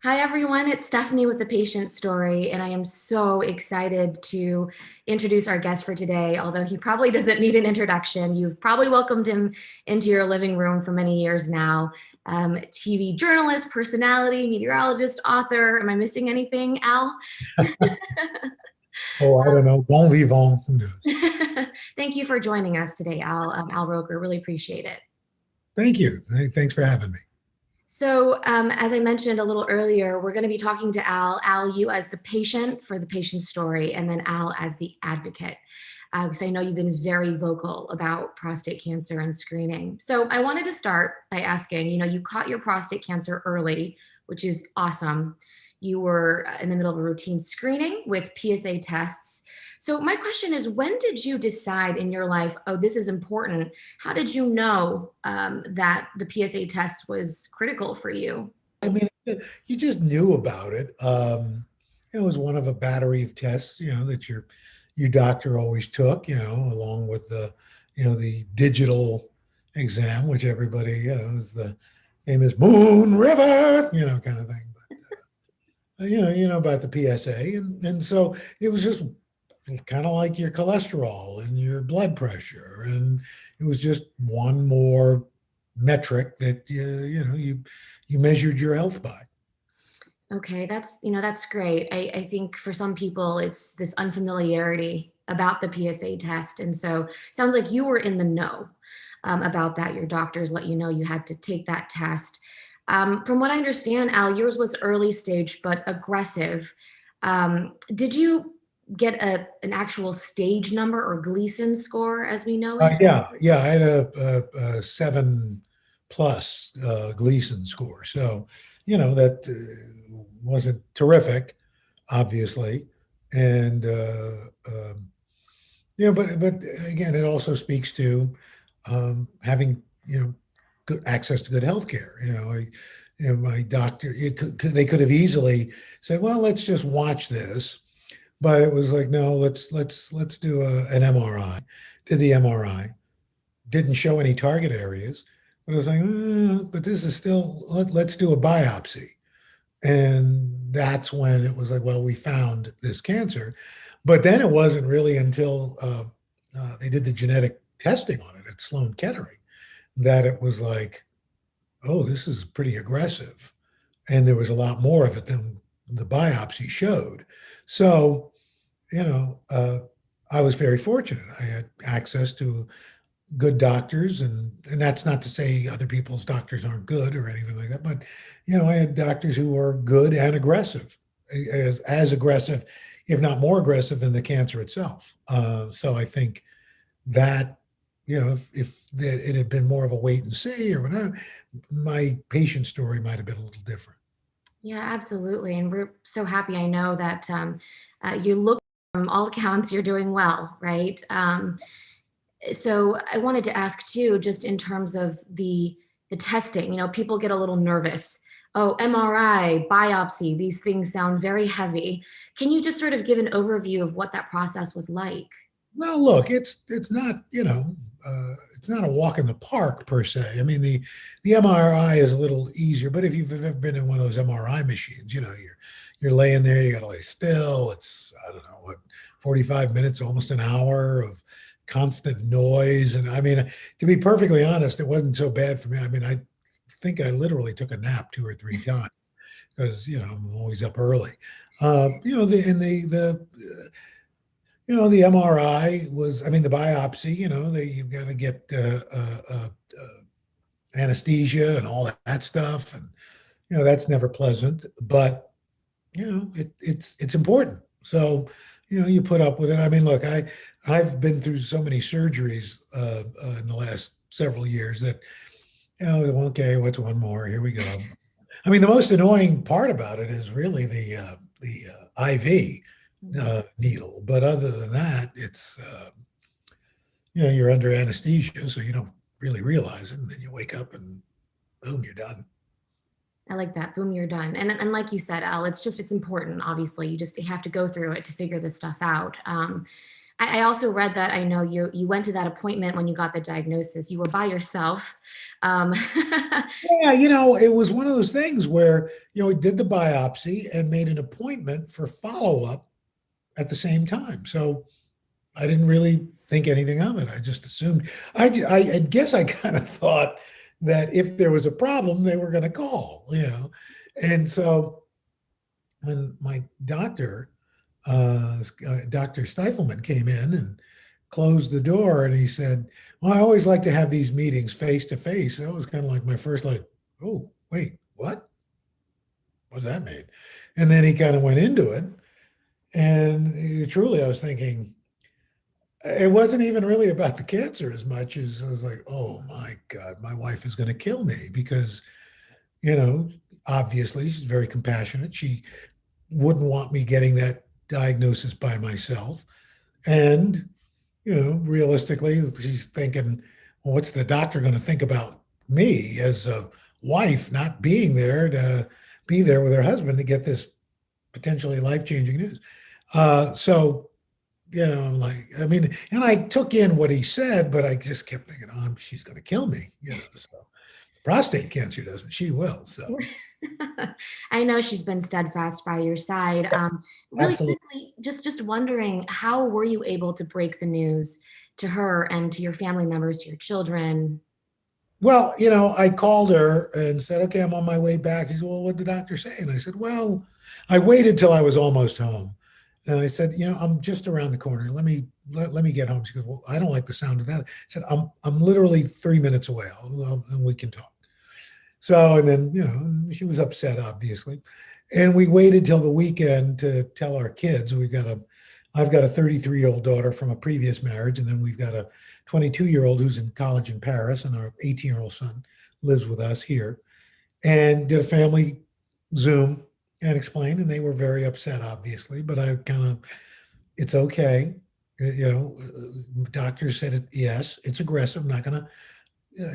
Hi, everyone. It's Stephanie with the Patient Story, and I am so excited to introduce our guest for today. Although he probably doesn't need an introduction, you've probably welcomed him into your living room for many years now. TV journalist, personality, meteorologist, author. Am I missing anything, Al? Oh, I don't know. Bon vivant. Who knows? Thank you for joining us today, Al Roker. Really appreciate it. Thank you. Thanks for having me. So, as I mentioned a little earlier, we're going to be talking to Al. Al, you as the patient for the patient story, and then Al as the advocate, because I know you've been very vocal about prostate cancer and screening. So, I wanted to start by asking, you caught your prostate cancer early, which is awesome. You were in the middle of a routine screening with PSA tests. So, my question is, when did you decide in your life, oh, this is important? How did you know that the PSA test was critical for you? I mean, you just knew about it. It was one of a battery of tests, that your doctor always took, along with the digital exam, which everybody, is the famous moon river, kind of thing. But you know about the PSA, and so it was just kind of like your cholesterol and your blood pressure, and it was just one more metric that you measured your health by. Okay, that's great. I think for some people it's this unfamiliarity about the PSA test, and so sounds like you were in the know about that. Your doctors let you know you had to take that test. From what I understand, Al, yours was early stage but aggressive. Did you get an actual stage number or Gleason score as we know it? Yeah, I had a 7+ Gleason score, so that wasn't terrific, obviously, and but again, it also speaks to having good access to good health care. My doctor, they could have easily said, "Well, let's just watch this," but it was like, "No, let's do an MRI." Did the MRI, didn't show any target areas, but I was like, "But this is still let's do a biopsy." And that's when it was like, well, we found this cancer. But then it wasn't really until they did the genetic testing on it at Sloan Kettering that it was like, oh, this is pretty aggressive. And there was a lot more of it than the biopsy showed. So, I was very fortunate. I had access to good doctors, and that's not to say other people's doctors aren't good or anything like that, but I had doctors who were good and aggressive, as aggressive, if not more aggressive than the cancer itself. So I think that if it had been more of a wait and see or whatever, my patient story might have been a little different. Yeah, absolutely. And we're so happy. I know that you look, from all accounts, you're doing well, right? So I wanted to ask too, just in terms of the testing, people get a little nervous. Oh, MRI, biopsy, these things sound very heavy. Can you just sort of give an overview of what that process was like? Well, look, it's not it's not a walk in the park per se. I mean, the MRI is a little easier, but if you've ever been in one of those MRI machines, you're laying there, you got to lay still. It's, I don't know what, 45 minutes, almost an hour of constant noise. And I mean, to be perfectly honest, it wasn't so bad for me. I mean, I think I literally took a nap 2 or 3 times because I'm always up early. The MRI was, I mean, the biopsy, you've got to get anesthesia and all that stuff. And, that's never pleasant, but, it's important. So, you put up with it. I mean, look, I've been through so many surgeries in the last several years that, okay, what's one more? Here we go. I mean, the most annoying part about it is really the IV needle. But other than that, it's you're under anesthesia, so you don't really realize it, and then you wake up and boom, you're done. I like that. Boom, you're done. And like you said, Al, it's important. Obviously, you have to go through it to figure this stuff out. I also read that, I know you went to that appointment when you got the diagnosis. You were by yourself. Um, Yeah, it was one of those things where, we did the biopsy and made an appointment for follow-up at the same time. So I didn't really think anything of it. I just assumed, I guess I kind of thought that if there was a problem, they were going to call. And so when my doctor, Dr. Stifelman, came in and closed the door, and he said, well, I always like to have these meetings face to face. That was kind of like my first, like, oh, wait, what? What does that mean? And then he kind of went into it. And truly, I was thinking, it wasn't even really about the cancer as much as I was like, oh my God, my wife is going to kill me because, you know, obviously she's very compassionate. She wouldn't want me getting that diagnosis by myself. And, realistically, she's thinking, well, what's the doctor going to think about me as a wife not being there to be there with her husband to get this potentially life-changing news? So, I'm like, I mean, and I took in what he said, but I just kept thinking, oh, she's going to kill me. So prostate cancer doesn't, she will. So I know she's been steadfast by your side. Really absolutely. quickly, just wondering, how were you able to break the news to her and to your family members, to your children? Well, I called her and said, okay, I'm on my way back. She said, well, what did the doctor say? And I said, well, I waited till I was almost home. And I said, I'm just around the corner. Let me get home. She goes, well, I don't like the sound of that. I said, I'm literally 3 minutes away. And we can talk. So, and then, she was upset, obviously. And we waited till the weekend to tell our kids. I've got a 33-year-old daughter from a previous marriage, and then we've got a 22-year-old who's in college in Paris, and our 18-year-old son lives with us here. And did a family Zoom and explained, and they were very upset, obviously. But I kind of, it's okay. Doctors said, yes, it's aggressive. I'm not going to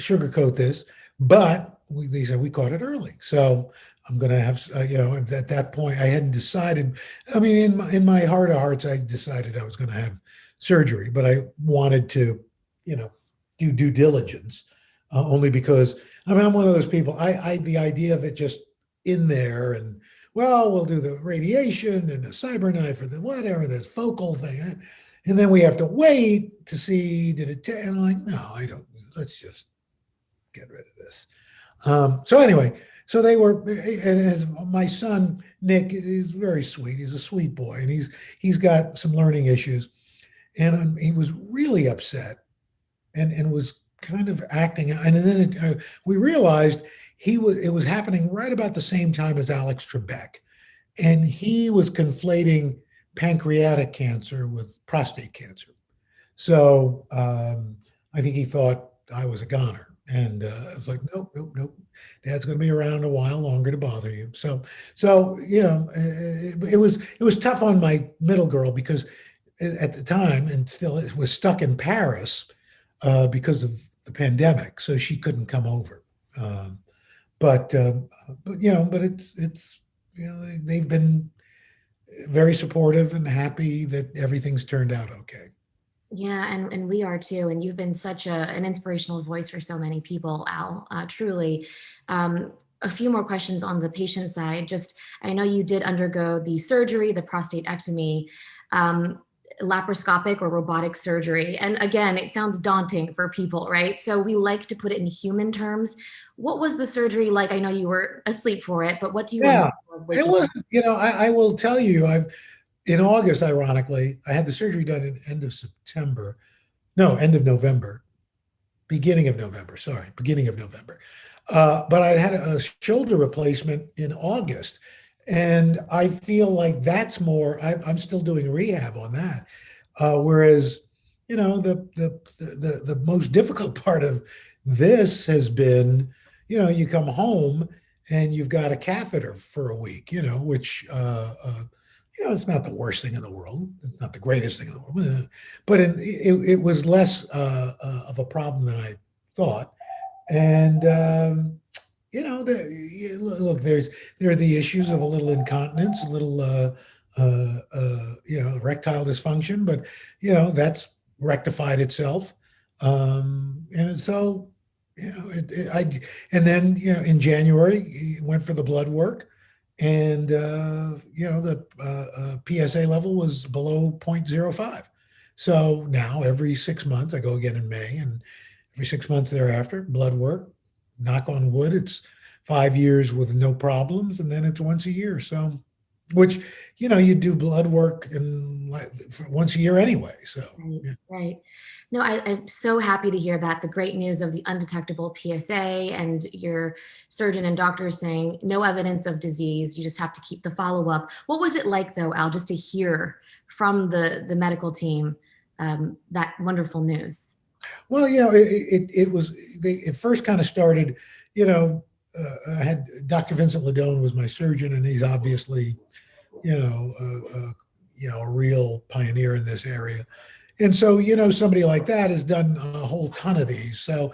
sugarcoat this, but they said we caught it early. So I'm going to have, at that point, I hadn't decided. I mean, in my heart of hearts, I decided I was going to have surgery, but I wanted to, do due diligence, only because, I mean, I'm one of those people. The idea of it just in there and, well, we'll do the radiation and the cyberknife or the whatever, this focal thing. And then we have to wait to see, and I'm like, no, I don't, let's just get rid of this. So anyway, so they were, and as my son, Nick, is very sweet. He's a sweet boy, and he's got some learning issues. And he was really upset and was kind of acting. And then we realized it was happening right about the same time as Alex Trebek. And he was conflating pancreatic cancer with prostate cancer. So I think he thought I was a goner. And I was like, nope, nope, nope. Dad's going to be around a while longer to bother you. So it was tough on my middle girl because at the time, and still, it was stuck in Paris because of the pandemic, so she couldn't come over. Um, but it's they've been very supportive and happy that everything's turned out okay. Yeah, and we are too. And you've been such an inspirational voice for so many people, Al, truly. A few more questions on the patient side. Just, I know you did undergo the surgery, the prostatectomy, laparoscopic or robotic surgery. And again, it sounds daunting for people, right? So we like to put it in human terms. What was the surgery like? I know you were asleep for it, but what do you remember Yeah, it waking was. up? I will tell you, in August, ironically, I had the surgery done in end of September. No, end of November, beginning of November. Sorry, beginning of November. But I had a shoulder replacement in August, and I feel like that's more. I'm still doing rehab on that. Whereas, the most difficult part of this has been, you come home and you've got a catheter for a week, which it's not the worst thing in the world. It's not the greatest thing in the world, but it was less of a problem than I thought. And look, there are the issues of a little incontinence, a little erectile dysfunction, but that's rectified itself. And so, and then, in January, he went for the blood work, and, the PSA level was below 0.05. So now every 6 months, I go again in May, and every 6 months thereafter, blood work, knock on wood, it's 5 years with no problems, and then it's once a year. So, which, you do blood work once a year anyway. So, Right, yeah. right. No, I'm so happy to hear that. The great news of the undetectable PSA and your surgeon and doctor saying no evidence of disease. You just have to keep the follow-up. What was it like, though, Al, just to hear from the medical team that wonderful news? Well, it was, it first kind of started, I had Dr. Vincent Ladone was my surgeon, and he's obviously, a real pioneer in this area. And so, somebody like that has done a whole ton of these. So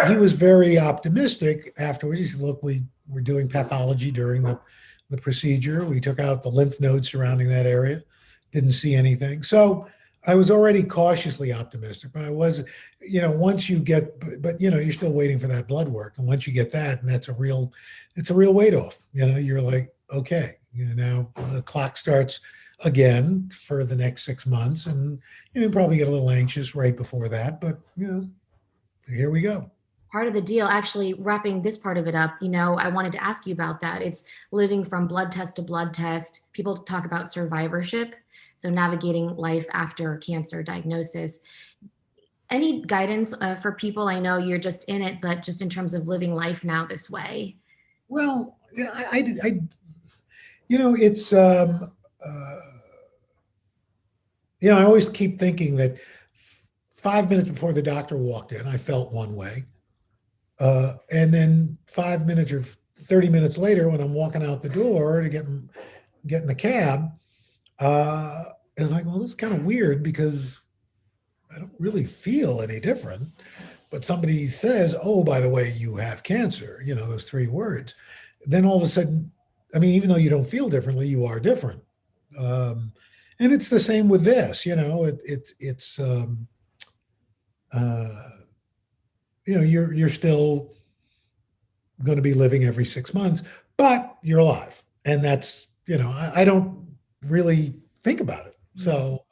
he was very optimistic afterwards. He said, look, we're doing pathology during the procedure. We took out the lymph nodes surrounding that area, didn't see anything. So I was already cautiously optimistic, but I was, once you get, but you're still waiting for that blood work. And once you get that, and it's a real weight off, you're like, okay, now the clock starts again for the next 6 months, and you probably get a little anxious right before that, but here we go. Part of the deal, actually wrapping this part of it up, I wanted to ask you about that. It's living from blood test to blood test. People talk about survivorship, so navigating life after cancer diagnosis. Any guidance for people? I know you're just in it, but just in terms of living life now this way. Well, yeah, it's, I always keep thinking that 5 minutes before the doctor walked in, I felt one way. And then 5 minutes or 30 minutes later, when I'm walking out the door to get in the cab, it's like, well, this is kind of weird because I don't really feel any different. But somebody says, oh, by the way, you have cancer, those 3 words. Then all of a sudden, I mean, even though you don't feel differently, you are different. And it's the same with this, it's you're still going to be living every 6 months, but you're alive. And that's, I don't really think about it. So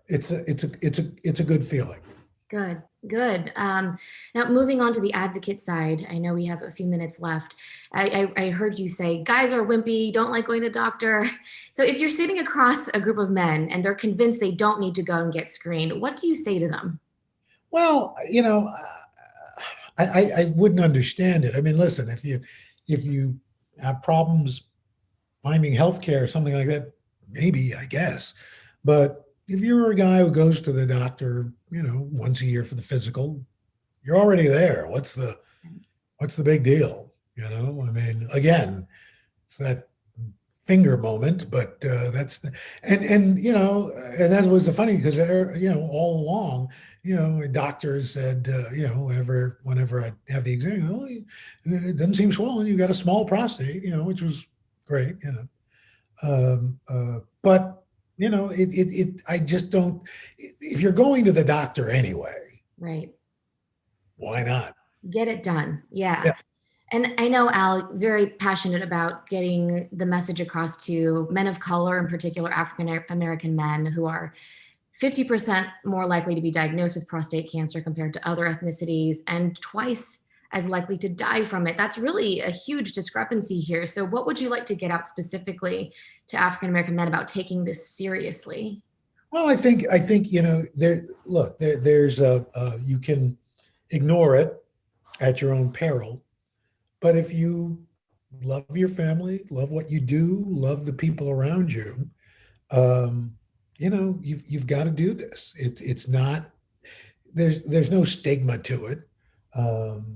it's a good feeling. Good, good. Now, moving on to the advocate side, I know we have a few minutes left. I heard you say guys are wimpy, don't like going to the doctor. So if you're sitting across a group of men and they're convinced they don't need to go and get screened, what do you say to them? Well, I wouldn't understand it. I mean, listen, if you have problems finding healthcare or something like that, maybe, I guess. But if you're a guy who goes to the doctor, once a year for the physical, you're already there. What's the big deal? I mean, again, it's that finger moment, but that's and that was the funny because all along, doctors said, whenever I have the exam, oh, it doesn't seem swollen. You got a small prostate, which was great, but I just don't. If you're going to the doctor anyway, Right. why not? Get it done. Yeah. Yeah. And I know Al, very passionate about getting the message across to men of color, in particular African American men, who are 50% more likely to be diagnosed with prostate cancer compared to other ethnicities, and twice as likely to die from it. That's really a huge discrepancy here. So what would you like to get out specifically to African American men about taking this seriously? Well, I think there's you can ignore it at your own peril, but if you love your family, love what you do, love the people around you, you've got to do this. It's not, there's no stigma to it.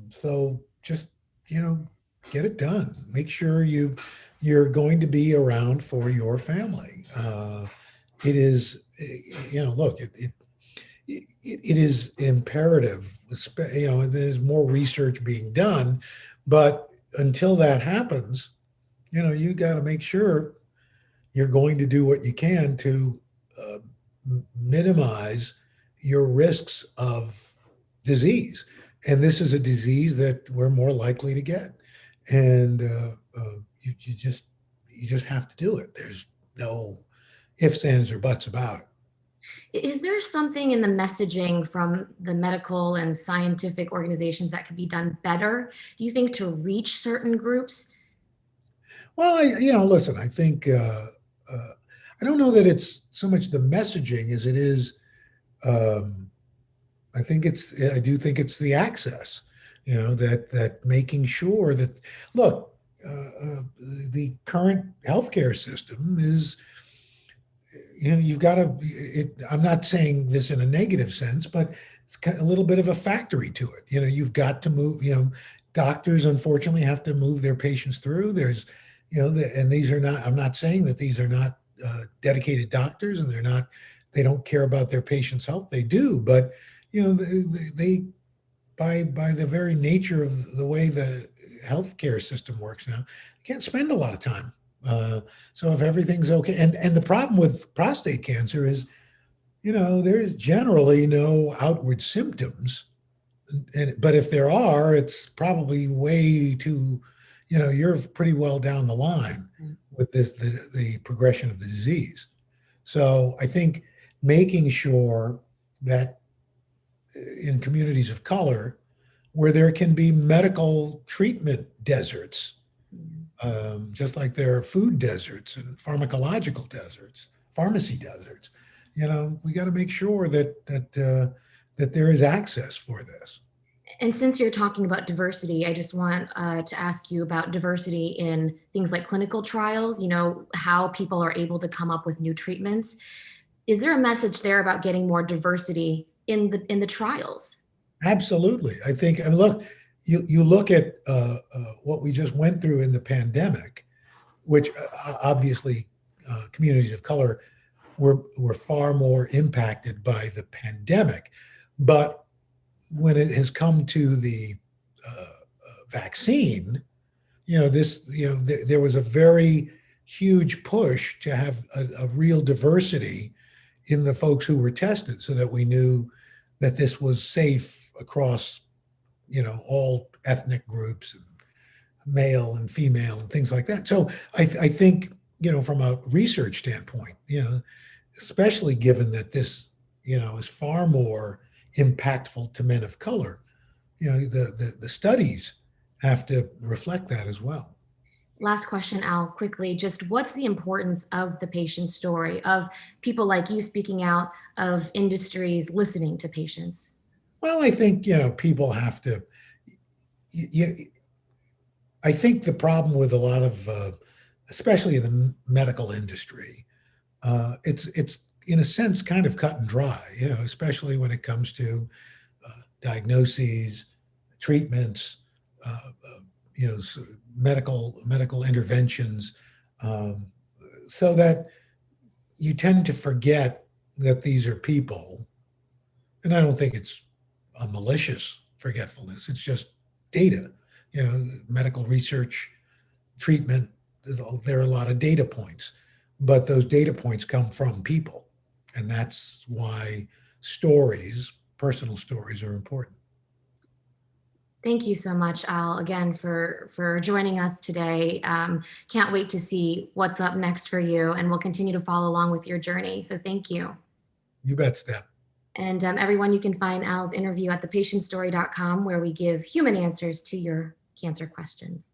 So just, get it done. Make sure you're going to be around for your family. It is, look, it is imperative. There's more research being done, but until that happens, you got to make sure you're going to do what you can to uh, minimize your risks of disease. And this is a disease that we're more likely to get. And you just have to do it. There's no ifs, ands, or buts about it. Is there something in the messaging from the medical and scientific organizations that could be done better, do you think, to reach certain groups? Well, listen, I think I don't know that it's so much the messaging as it is. Um, I do think it's the access. That making sure that look, the current healthcare system is, you've got to. I'm not saying this in a negative sense, but it's a little bit of a factory to it. You've got to move. Doctors unfortunately have to move their patients through. There's, and these are not. I'm not saying that these are not dedicated doctors, and they don't care about their patients' health. They do, but they by the very nature of the way the healthcare system works now, you can't spend a lot of time. So if everything's okay, and the problem with prostate cancer is, there's generally no outward symptoms, but if there are, it's probably way too, you're pretty well down the line with the progression of the disease. So I think making sure that in communities of color, where there can be medical treatment deserts, just like there are food deserts and pharmacological deserts, pharmacy deserts. We got to make sure that there is access for this. And since you're talking about diversity, I just want to ask you about diversity in things like clinical trials, how people are able to come up with new treatments. Is there a message there about getting more diversity in the trials? Absolutely. I think, and look, you look at what we just went through in the pandemic, which obviously communities of color were far more impacted by the pandemic. But when it has come to the vaccine, there was a very huge push to have a real diversity in the folks who were tested, so that we knew that this was safe across, all ethnic groups and male and female and things like that. So I think, from a research standpoint, especially given that this, is far more impactful to men of color, the studies have to reflect that as well. Last question, Al, quickly, just what's the importance of the patient story, of people like you speaking out, of industries listening to patients? Well, I think, people have to, I think the problem with a lot of, especially in the medical industry, it's in a sense kind of cut and dry, especially when it comes to diagnoses, treatments, medical interventions, so that you tend to forget that these are people. And I don't think it's a malicious forgetfulness. It's just data, medical research, treatment. There are a lot of data points, but those data points come from people. And that's why personal stories are important. Thank you so much, Al, again, for joining us today. Can't wait to see what's up next for you, and we'll continue to follow along with your journey. So thank you. You bet, Steph. And everyone, you can find Al's interview at thepatientstory.com, where we give human answers to your cancer questions.